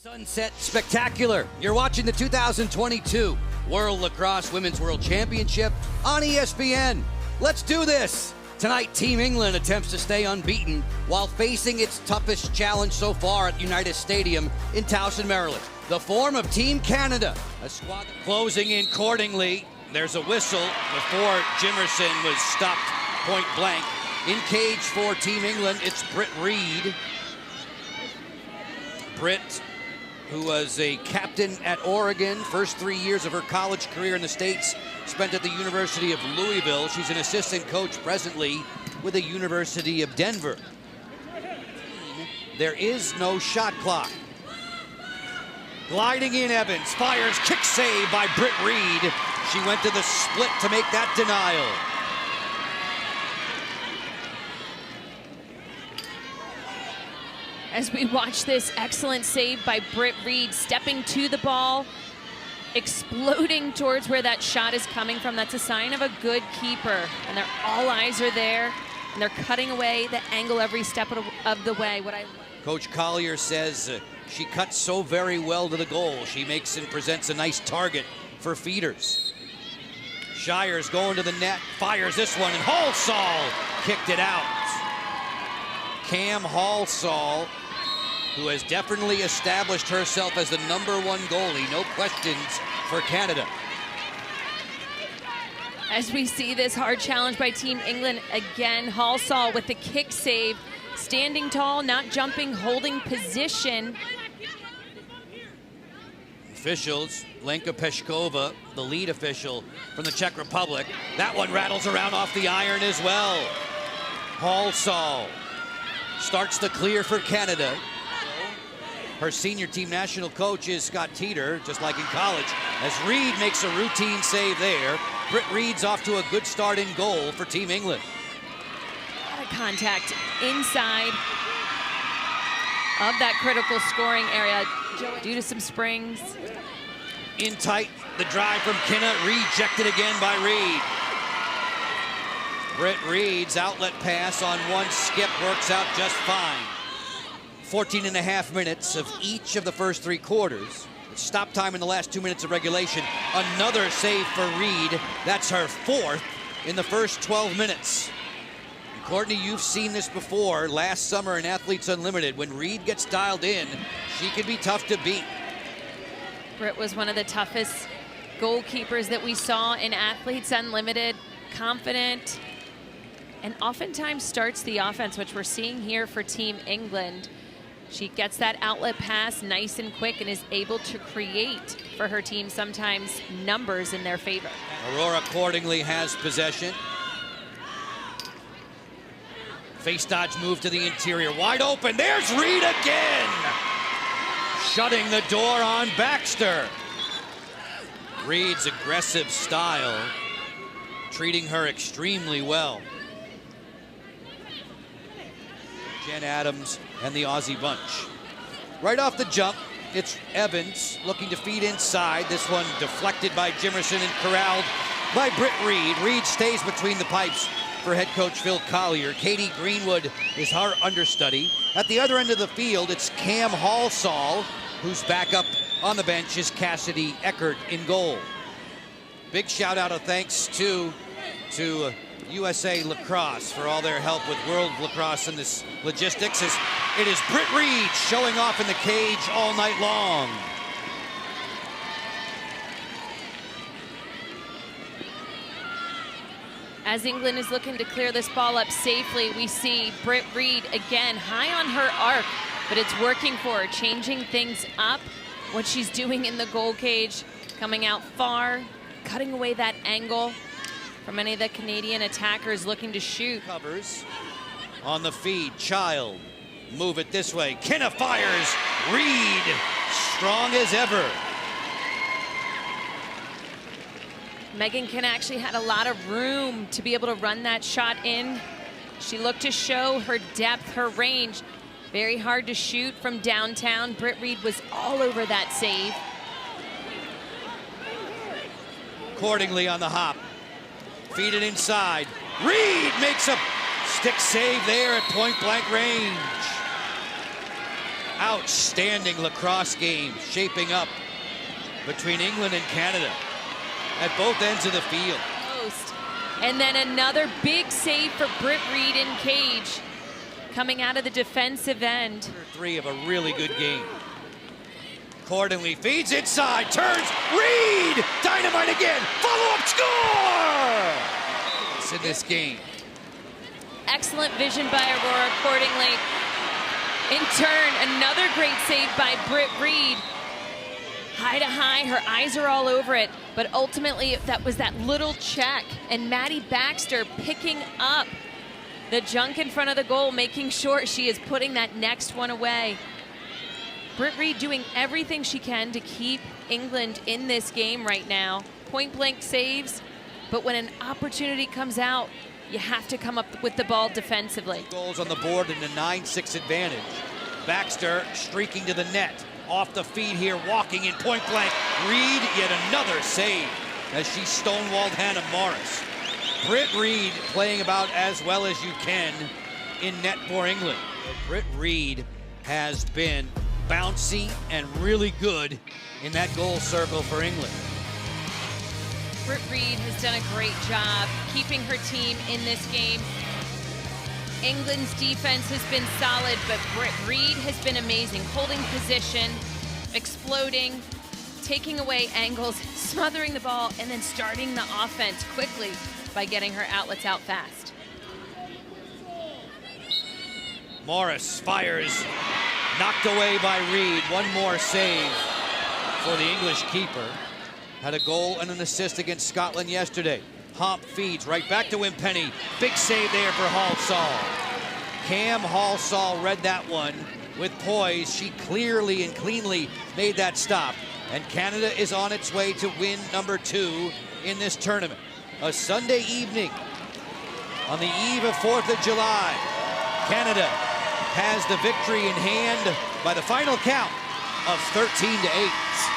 Sunset Spectacular. You're watching the 2022 World Lacrosse Women's World Championship on ESPN. Let's do this. Tonight, Team England attempts to stay unbeaten while facing its toughest challenge so far at United Stadium in Towson, Maryland. The form of Team Canada, a squad closing in accordingly. There's a whistle before Jimerson was stopped point blank. In cage for Team England, it's Britt Reed. Britt, who was a captain at Oregon, first 3 years of her college career in the States, spent at the University of Louisville. She's an assistant coach presently with the University of Denver. There is no shot clock. Gliding in, Evans fires, kick save by Britt Reed. She went to the split to make that denial. As we watch this excellent save by Britt Reed, stepping to the ball, exploding towards where that shot is coming from. That's a sign of a good keeper. And all eyes are there, and they're cutting away the angle every step of the way. Coach Collier says she cuts so very well to the goal. She makes and presents a nice target for feeders. Shire's going to the net, fires this one, and Halsall kicked it out. Kameron Halsall, who has definitely established herself as the #1 goalie, no questions for Canada. As we see this hard challenge by Team England again, Halsall with the kick save, standing tall, not jumping, holding position. Officials, Lenka Peshkova, the lead official from the Czech Republic. That one rattles around off the iron as well. Halsall starts the clear for Canada. Her senior team national coach is Scott Teeter, just like in college, as Reed makes a routine save there. Britt Reed's off to a good start in goal for Team England. A lot of contact inside of that critical scoring area due to some springs. In tight, the drive from Kinna, rejected again by Reed. Britt Reed's outlet pass on one skip works out just fine. 14.5 minutes of each of the first 3 quarters. Stop time in the last 2 minutes of regulation. Another save for Reed. That's her 4th in the first 12 minutes. And Courtney, you've seen this before last summer in Athletes Unlimited. When Reed gets dialed in, she can be tough to beat. Britt was one of the toughest goalkeepers that we saw in Athletes Unlimited. Confident, and oftentimes starts the offense, which we're seeing here for Team England. She gets that outlet pass nice and quick and is able to create for her team sometimes numbers in their favor. Aurora accordingly has possession. Face dodge move to the interior, wide open. There's Reed again, shutting the door on Baxter. Reed's aggressive style treating her extremely well. Jen Adams and the Aussie bunch. Right off the jump, it's Evans looking to feed inside. This one deflected by Jimerson and corralled by Britt Reed. Reed stays between the pipes for head coach Phil Collier. Katie Greenwood is her understudy. At the other end of the field, it's Kameron Halsall, who's back up on the bench is Cassidy Eckert in goal. Big shout out of thanks to USA Lacrosse for all their help with World Lacrosse and this logistics. As it is Britt Reed showing off in the cage all night long. As England is looking to clear this ball up safely, we see Britt Reed again high on her arc, but it's working for her, changing things up. What she's doing in the goal cage, coming out far, cutting away that angle for many of the Canadian attackers looking to shoot. Covers on the feed, Child, move it this way. Kinna fires, Reed, strong as ever. Megan Kinna actually had a lot of room to be able to run that shot in. She looked to show her depth, her range. Very hard to shoot from downtown. Britt Reed was all over that save. Accordingly on the hop. Feed it inside. Reed makes a stick save there at point blank range. Outstanding lacrosse game shaping up between England and Canada at both ends of the field. And then another big save for Britt Reed in cage, coming out of the defensive end. 3 of a really good game. Cordonly feeds inside, turns, Reed! Dynamite again, follow-up score! It's in this game. Excellent vision by Aurora accordingly. In turn, another great save by Britt Reed. High to high, her eyes are all over it, but ultimately that was that little check, and Maddie Baxter picking up the junk in front of the goal, making sure she is putting that next one away. Britt Reed doing everything she can to keep England in this game right now. Point blank saves, but when an opportunity comes out, you have to come up with the ball defensively. Goals on the board and a 9-6 advantage. Baxter streaking to the net. Off the feed here, walking in point blank. Reed, yet another save as she stonewalled Hannah Morris. Britt Reed playing about as well as you can in net for England. Britt Reed has been bouncy and really good in that goal circle for England. Britt Reed has done a great job keeping her team in this game. England's defense has been solid, but Britt Reed has been amazing, holding position, exploding, taking away angles, smothering the ball, and then starting the offense quickly by getting her outlets out fast. Morris fires, knocked away by Reed. One more save for the English keeper. Had a goal and an assist against Scotland yesterday. Hump feeds right back to Wimpenny. Big save there for Halsall. Cam Halsall read that one with poise. She clearly and cleanly made that stop. And Canada is on its way to win number 2 in this tournament. A Sunday evening on the eve of 4th of July. Canada has the victory in hand by the final count of 13-8.